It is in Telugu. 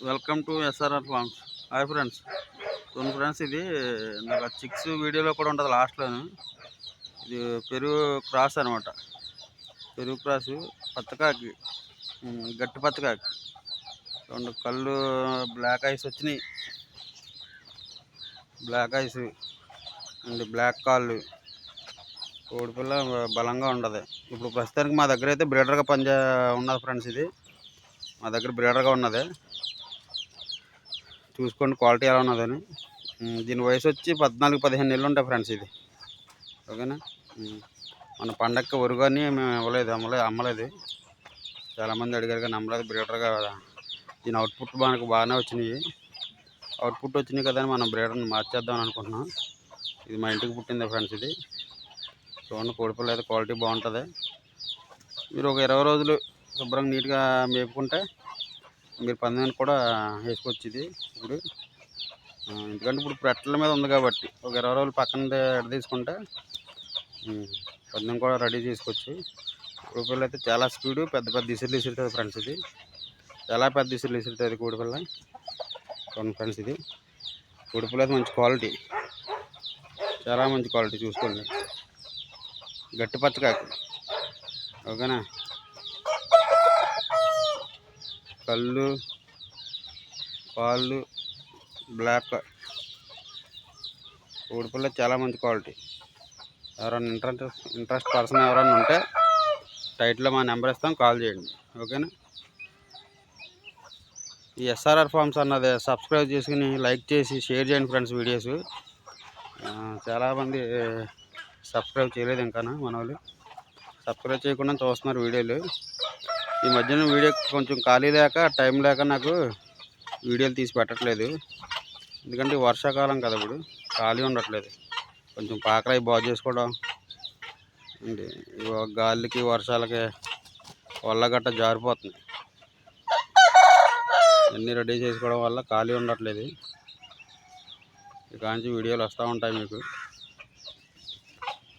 Welcome to SRR farms. Hi friends. చూడండి ఫ్రెండ్స్, ఇది నాకు చిక్స్ వీడియోలో కూడా ఉంటుంది లాస్ట్లోను. ఇది పెరుగు క్రాస్ అనమాట. పెరుగు క్రాసు పచ్చకాకి, గట్టి పచ్చకాకి. చూడండి, కళ్ళు బ్లాక్ ఐస్ వచ్చినాయి. బ్లాక్ ఐస్ అండ్ బ్లాక్ కాళ్ళు. కోడిపిల్ల బలంగా ఉండదు. ఇప్పుడు ప్రస్తుతానికి మా దగ్గర అయితే బ్రీడర్గా ఉన్నది ఫ్రెండ్స్. ఇది మా దగ్గర బ్రీడర్గా ఉన్నది. చూసుకోండి క్వాలిటీ ఎలా ఉన్నదని. దీని వయసు వచ్చి 14-15 నెలలు ఉంటాయి ఫ్రెండ్స్. ఇది ఓకేనా. మన పండగకి ఒరుగాని మేము అమ్మలేదు. చాలామంది అడిగారు కానీ నమ్మలేదు. బ్రీడర్గా దీని అవుట్పుట్ బాగానే వచ్చినాయి. అవుట్పుట్ వచ్చినాయి కదా అని మనం బ్రీడర్ని మార్చేద్దామని అనుకుంటున్నాం. ఇది మా ఇంటికి పుట్టింది ఫ్రెండ్స్. ఇది చూడండి, కోడిపిల్ల అయితే క్వాలిటీ బాగుంటుంది. మీరు ఒక 20 రోజులు శుభ్రంగా నీట్గా మేపుకుంటే మీరు పందెం కూడా వేసుకోవచ్చు. ఇది ఇప్పుడు ఎందుకంటే ఇప్పుడు పెట్టల మీద ఉంది కాబట్టి ఒక 20 రోజులు పక్కన తీసుకుంటే పందెం కూడా రెడీ చేసుకోవచ్చు. కోడిపిల్ల అయితే చాలా స్పీడు, పెద్ద పెద్ద ఇసురులు ఇసురుతుంది ఫ్రెండ్స్. ఇది చాలా పెద్ద ఇసురులు ఇసురుతుంది కోడిపిల్ల. చూడండి ఫ్రెండ్స్, ఇది కోడిపిల్ల అయితే మంచి క్వాలిటీ, చాలా మంచి క్వాలిటీ. చూసుకోండి, గట్టి పచ్చకాకి. ఓకేనా. కళ్ళు, కాళ్ళు బ్లాక్. కోడిపిల్ల చాలా మంచి క్వాలిటీ. ఎవరైనా ఇంట్రెస్ట్ పర్సన్ ఎవరైనా ఉంటే టైట్లో మా నెంబర్ ఇస్తాం, కాల్ చేయండి. ఓకేనా. ఈ ఎస్ఆర్ఆర్ ఫార్మ్స్ అన్నది సబ్స్క్రైబ్ చేసుకుని లైక్ చేసి షేర్ చేయండి ఫ్రెండ్స్. వీడియోస్ చాలామంది సబ్స్క్రైబ్ చేయలేదు ఇంకా. మన వాళ్ళు సబ్స్క్రైబ్ చేయకుండా చూస్తున్నారు వీడియోలు. ఈ మధ్యన వీడియో కొంచెం ఖాళీ లేక, టైం లేక నాకు వీడియోలు తీసి పెట్టట్లేదు. ఎందుకంటే వర్షాకాలం కదా, ఇప్పుడు ఖాళీ ఉండట్లేదు. కొంచెం పాకరాయి బాగు చేసుకోవడం అండి. గాలికి వర్షాలకి వల్ల గట్ట జారిపోతుంది. అన్నీ రెడీ చేసుకోవడం వల్ల ఖాళీ ఉండట్లేదు. ఇక నుంచి వీడియోలు వస్తూ ఉంటాయి మీకు.